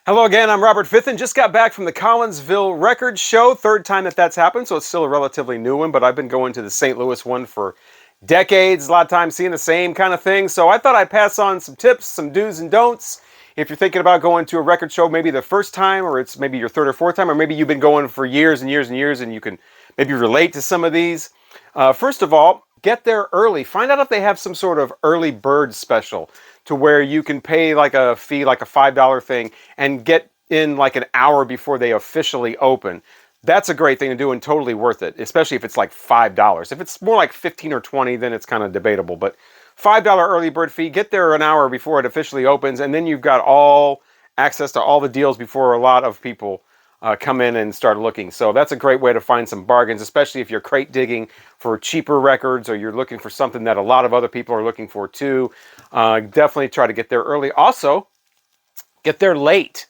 Hello again, I'm Robert Fithen. Just got back from the Collinsville Record Show. Third time that's happened, so it's still a relatively new one, but I've been going to the St. Louis one for decades, a lot of times seeing the same kind of thing. So I thought I'd pass on some tips, some do's and don'ts. If you're thinking about going to a record show, maybe the first time, or it's maybe your third or fourth time, or maybe you've been going for years and years and years, and you can maybe relate to some of these. First of all, get there early. Find out if they have some sort of early bird special to where you can pay like a fee, like a $5 thing, and get in like an hour before they officially open. That's a great thing to do and totally worth it, especially if it's like $5. If it's more like 15 or 20, then it's kind of debatable. But $5 early bird fee, get there an hour before it officially opens, and then you've got all access to all the deals before a lot of people come in and start looking. So that's a great way to find some bargains, especially if you're crate digging for cheaper records or you're looking for something that a lot of other people are looking for too. Definitely try to get there early. Also, get there late.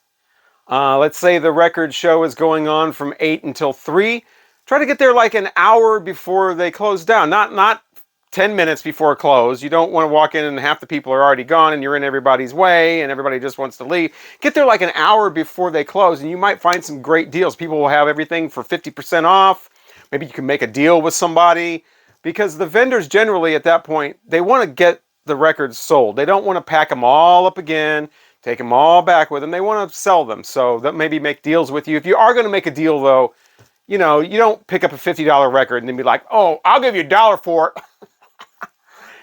Let's say the record show is going on from 8 until 3. Try to get there like an hour before they close down. Not 10 minutes before close. You don't want to walk in and half the people are already gone and you're in everybody's way and everybody just wants to leave. Get there like an hour before they close and you might find some great deals. People will have everything for 50% off. Maybe you can make a deal with somebody because the vendors generally at that point, they want to get the records sold. They don't want to pack them all up again, take them all back with them. They want to sell them. So that maybe make deals with you. If you are going to make a deal though, you know, you don't pick up a $50 record and then be like, oh, I'll give you $1 for it.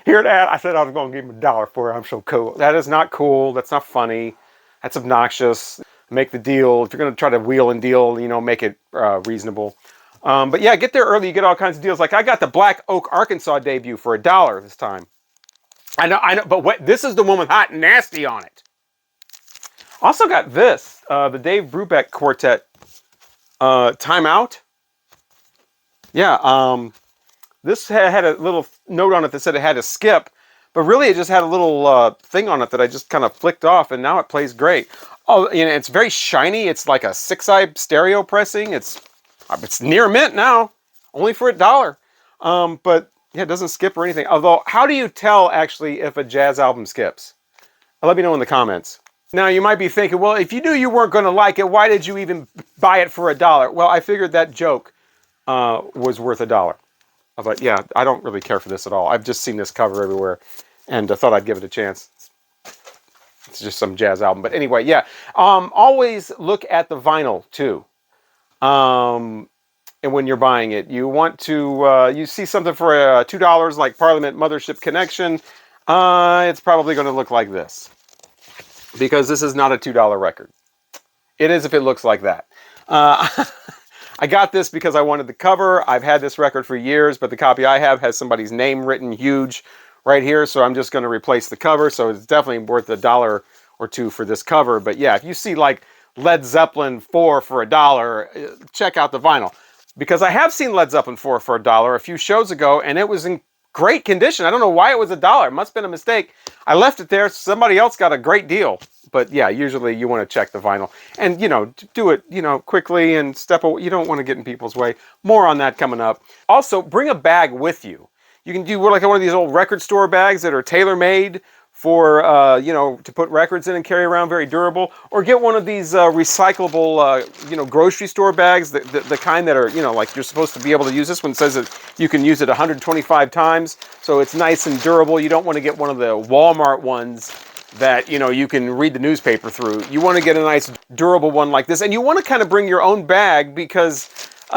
Hear that? I said I was going to give him $1 for it. I'm so cool. That is not cool. That's not funny. That's obnoxious. Make the deal. If you're going to try to wheel and deal, you know, make it reasonable. But yeah, get there early. You get all kinds of deals. Like I got the Black Oak, Arkansas debut for $1 this time. I know. But what? This is the one with Hot and Nasty on it. Also got this, the Dave Brubeck Quartet Time Out. Yeah. This had a little note on it that said it had a skip, but really it just had a little thing on it that I just kind of flicked off, and now it plays great. Oh, you know, it's very shiny. It's like a 6-eye stereo pressing. It's near mint now, only for $1. But yeah, it doesn't skip or anything. Although, how do you tell actually if a jazz album skips? Let me know in the comments. Now you might be thinking, well, if you knew you weren't going to like it, why did you even buy it for $1? Well, I figured that joke was worth $1. I thought, yeah, I don't really care for this at all. I've just seen this cover everywhere and thought I'd give it a chance. It's just some jazz album. But anyway, yeah. Always look at the vinyl, too. And when you're buying it, you want to, you see something for $2 like Parliament Mothership Connection. It's probably going to look like this. Because this is not a $2 record. It is if it looks like that. I got this because I wanted the cover. I've had this record for years, but the copy I have has somebody's name written huge right here, so I'm just going to replace the cover, so it's definitely worth $1 or $2 for this cover. But yeah, if you see like Led Zeppelin 4 for $1, check out the vinyl. Because I have seen Led Zeppelin 4 for $1 a few shows ago, and it was in great condition. I don't know why it was $1. It must have been a mistake. I left it there. Somebody else got a great deal. But yeah, usually you want to check the vinyl. And, you know, do it, you know, quickly and step away. You don't want to get in people's way. More on that coming up. Also, bring a bag with you. You can do like one of these old record store bags that are tailor-made for, you know, to put records in and carry around, very durable. Or get one of these recyclable, you know, grocery store bags, the kind that are, you know, like you're supposed to be able to use. This one says that you can use it 125 times. So it's nice and durable. You don't want to get one of the Walmart ones that, you know, you can read the newspaper through. You want to get a nice durable one like this. And you want to kind of bring your own bag because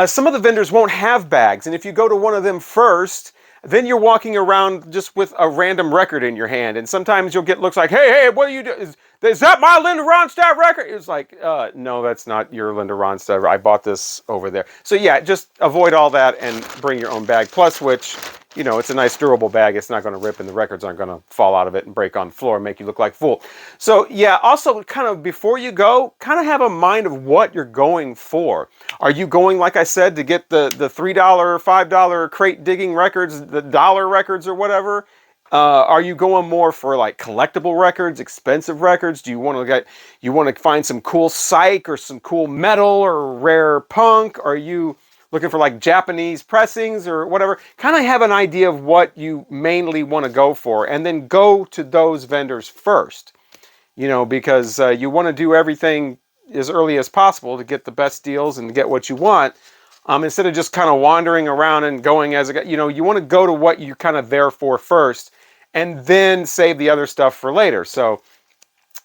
some of the vendors won't have bags. And if you go to one of them first, then you're walking around just with a random record in your hand. And sometimes you'll get looks like, hey, what are you doing? Is that my Linda Ronstadt record? It's like, no, that's not your Linda Ronstadt. I bought this over there. So yeah, just avoid all that and bring your own bag. Plus which, you know, it's a nice durable bag. It's not going to rip and the records aren't going to fall out of it and break on the floor and make you look like a fool. So yeah, also kind of before you go, kind of have a mind of what you're going for. Are you going, like I said, to get the $3, $5 crate digging records, the dollar records or whatever? Are you going more for like collectible records, expensive records? Do you want to find some cool psych or some cool metal or rare punk? Are you looking for like Japanese pressings or whatever? Kind of have an idea of what you mainly want to go for, and then go to those vendors first. You know, because you want to do everything as early as possible to get the best deals and to get what you want. Instead of just kind of wandering around and going as a, you want to go to what you're kind of there for first, and then save the other stuff for later. So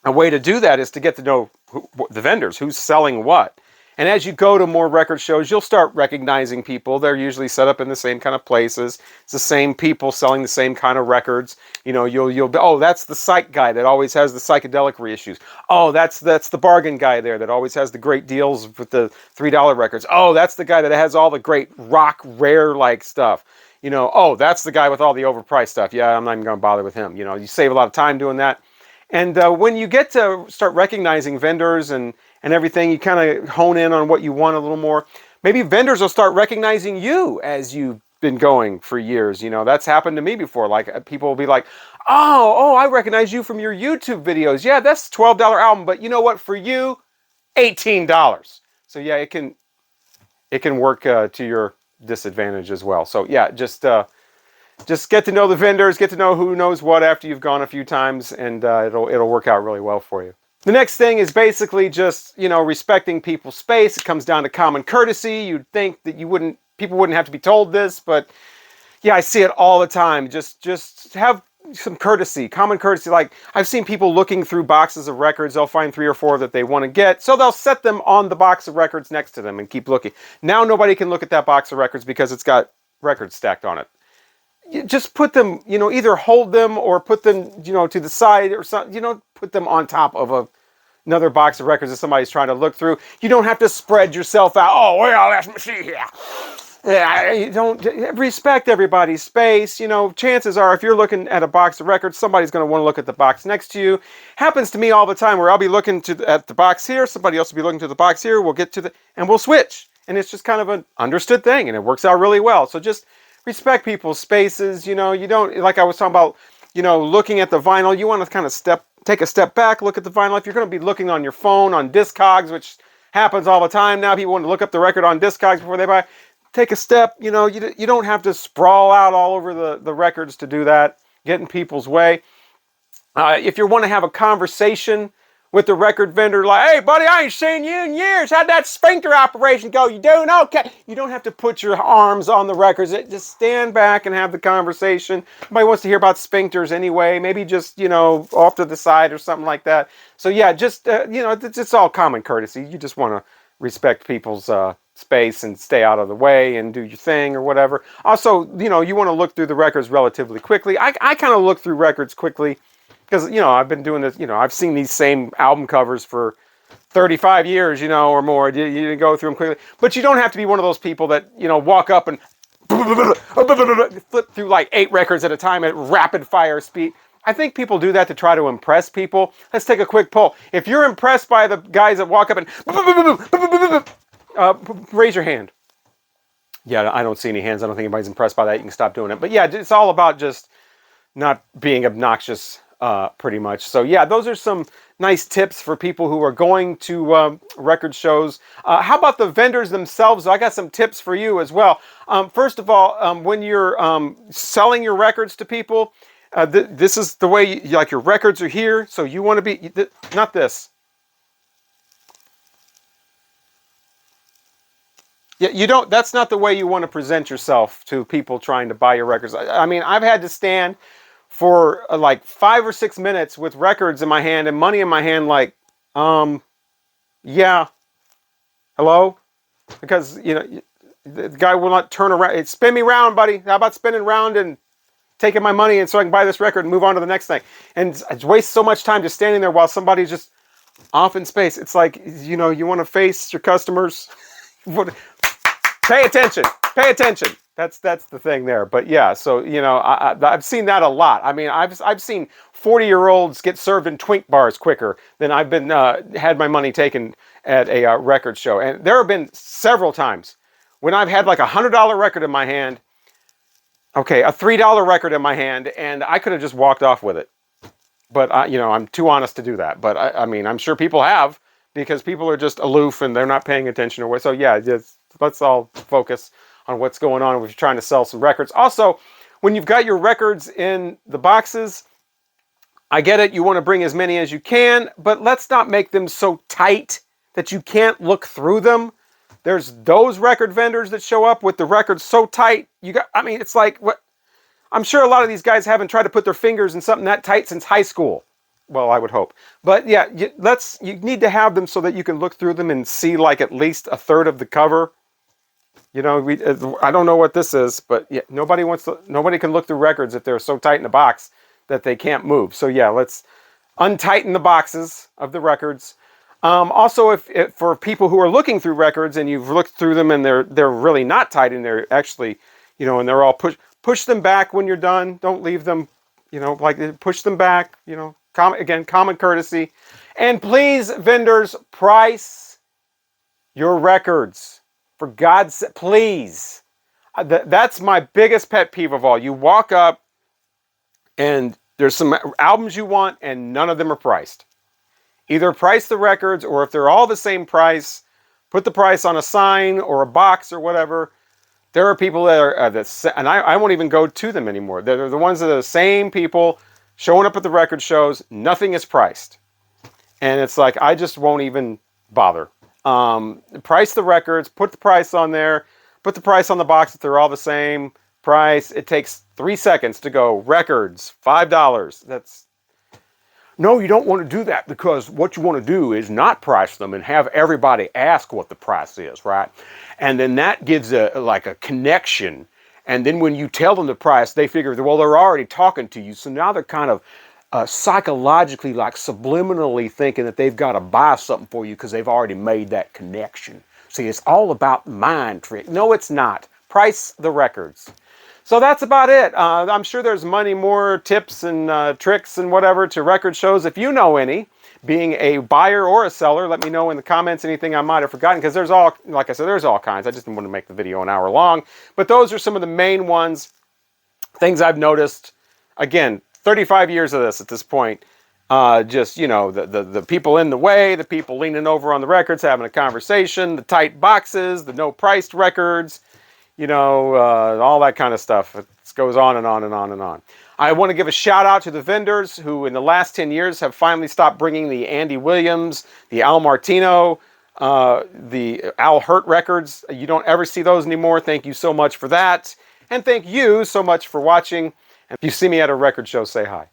a way to do that is to get to know the vendors, who's selling what. And as you go to more record shows, you'll start recognizing people. They're usually set up in the same kind of places. It's the same people selling the same kind of records. You'll be, oh, that's the psych guy that always has the psychedelic reissues. Oh, that's the bargain guy there that always has the great deals with the $3 records. Oh, that's the guy that has all the great rock rare like stuff. Oh, that's the guy with all the overpriced stuff. Yeah, I'm not even going to bother with him. You save a lot of time doing that. And when you get to start recognizing vendors and everything, you kind of hone in on what you want a little more. Maybe vendors will start recognizing you as you've been going for years. That's happened to me before. Like, people will be like, oh, I recognize you from your YouTube videos. Yeah, that's $12 album, but you know what? For you, $18. So yeah, it can work to your disadvantage as well. So yeah, just get to know the vendors, get to know who knows what after you've gone a few times, and it'll work out really well for you. The next thing is basically just, respecting people's space. It comes down to common courtesy. You'd think that people wouldn't have to be told this, but yeah, I see it all the time. Just have some courtesy, common courtesy. Like, I've seen people looking through boxes of records. They'll find 3 or 4 that they want to get, so they'll set them on the box of records next to them and keep looking. Now nobody can look at that box of records because it's got records stacked on it. You just put them, either hold them or put them, to the side or something. Put them on top of another box of records that somebody's trying to look through. You don't have to spread yourself out. Oh, well, let me see here. Yeah, you don't respect everybody's space. Chances are, if you're looking at a box of records, somebody's going to want to look at the box next to you. Happens to me all the time, where I'll be looking at the box here, somebody else will be looking to the box here. We'll get to and we'll switch, and it's just kind of an understood thing, and it works out really well. So just respect people's spaces. You don't, like I was talking about, looking at the vinyl. You want to kind of take a step back, look at the vinyl. If you're going to be looking on your phone on Discogs, which happens all the time now, people want to look up the record on Discogs before they buy. Take a step. You don't have to sprawl out all over the records to do that. Get in people's way. If you want to have a conversation with the record vendor, like, hey, buddy, I ain't seen you in years. How'd that sphincter operation go? You doing okay? You don't have to put your arms on the records. Just stand back and have the conversation. Nobody wants to hear about sphincters anyway. Maybe just, off to the side or something like that. So yeah, just, it's all common courtesy. You just want to respect people's space and stay out of the way and do your thing or whatever. Also, you want to look through the records relatively quickly. I kind of look through records quickly, because, I've been doing this, I've seen these same album covers for 35 years, or more. You go through them quickly. But you don't have to be one of those people that, walk up and flip through like 8 records at a time at rapid fire speed. I think people do that to try to impress people. Let's take a quick poll. If you're impressed by the guys that walk up and raise your hand. Yeah, I don't see any hands. I don't think anybody's impressed by that. You can stop doing it. But yeah, it's all about just not being obnoxious. Pretty much. So yeah, those are some nice tips for people who are going to record shows. How about the vendors themselves? I got some tips for you as well. First of all, when you're selling your records to people, this is the way, like, your records are here, so you want to be, not this. Yeah, that's not the way you want to present yourself to people trying to buy your records. I mean, I've had to stand for like 5 or 6 minutes with records in my hand and money in my hand, like, yeah, hello? Because, the guy will not turn around. Spin me round, buddy. How about spinning around and taking my money, and so I can buy this record and move on to the next thing? And I waste so much time just standing there while somebody's just off in space. It's like, you want to face your customers. Pay attention. Pay attention. That's the thing there. But yeah, so I've seen that a lot. I mean, I've seen 40-year-olds get served in Twink bars quicker than I've been had my money taken at a record show. And there have been several times when I've had like a $100 record in my hand, okay, a $3 record in my hand, and I could have just walked off with it. But I'm too honest to do that. But I mean, I'm sure people have, because people are just aloof and they're not paying attention or what. So yeah, let's all focus on what's going on if you're trying to sell some records. Also, when you've got your records in the boxes, I get it, you want to bring as many as you can, but let's not make them so tight that you can't look through them. There's those record vendors that show up with the records so tight. I mean, it's like, what? I'm sure a lot of these guys haven't tried to put their fingers in something that tight since high school. Well, I would hope. But yeah, you need to have them so that you can look through them and see like at least a third of the cover. You know, I don't know what this is, but yeah, nobody can look through records if they're so tight in the box that they can't move. So yeah, let's untighten the boxes of the records. Also, if for people who are looking through records and you've looked through them and they're really not tight and they're actually, you know, and they're all push them back when you're done. Don't leave them, you know, like push them back. You know, common courtesy, and please, vendors, price your records. For God's sake, please. That's my biggest pet peeve of all. You walk up and there's some albums you want and none of them are priced. Either price the records, or if they're all the same price, put the price on a sign or a box or whatever. There are people that are, and I won't even go to them anymore. They're the ones that are the same people showing up at the record shows. Nothing is priced. And it's like, I just won't even bother. Price the records, put the price on there, put the price on the box if they're all the same price. It takes 3 seconds to go, records, $5. No, you don't want to do that, because what you want to do is not price them and have everybody ask what the price is, right? And then that gives like a connection. And then when you tell them the price, they figure, well, they're already talking to you. So now they're kind of psychologically, like subliminally thinking that they've got to buy something for you because they've already made that connection. See, it's all about mind trick. No, it's not. Price the records. So that's about it. I'm sure there's more tips and tricks and whatever to record shows. If you know any, being a buyer or a seller, let me know in the comments anything I might have forgotten, because there's all, like I said, there's all kinds. I just didn't want to make the video an hour long. But those are some of the main ones, things I've noticed. Again, 35 years of this at this point. Just, you know, the people in the way, the people leaning over on the records, having a conversation, the tight boxes, the no priced records, you know, all that kind of stuff. It goes on and on and on and on. I want to give a shout out to the vendors who in the last 10 years have finally stopped bringing the Andy Williams, the Al Martino, the Al Hurt records. You don't ever see those anymore. Thank you so much for that. And thank you so much for watching. And if you see me at a record show, say hi.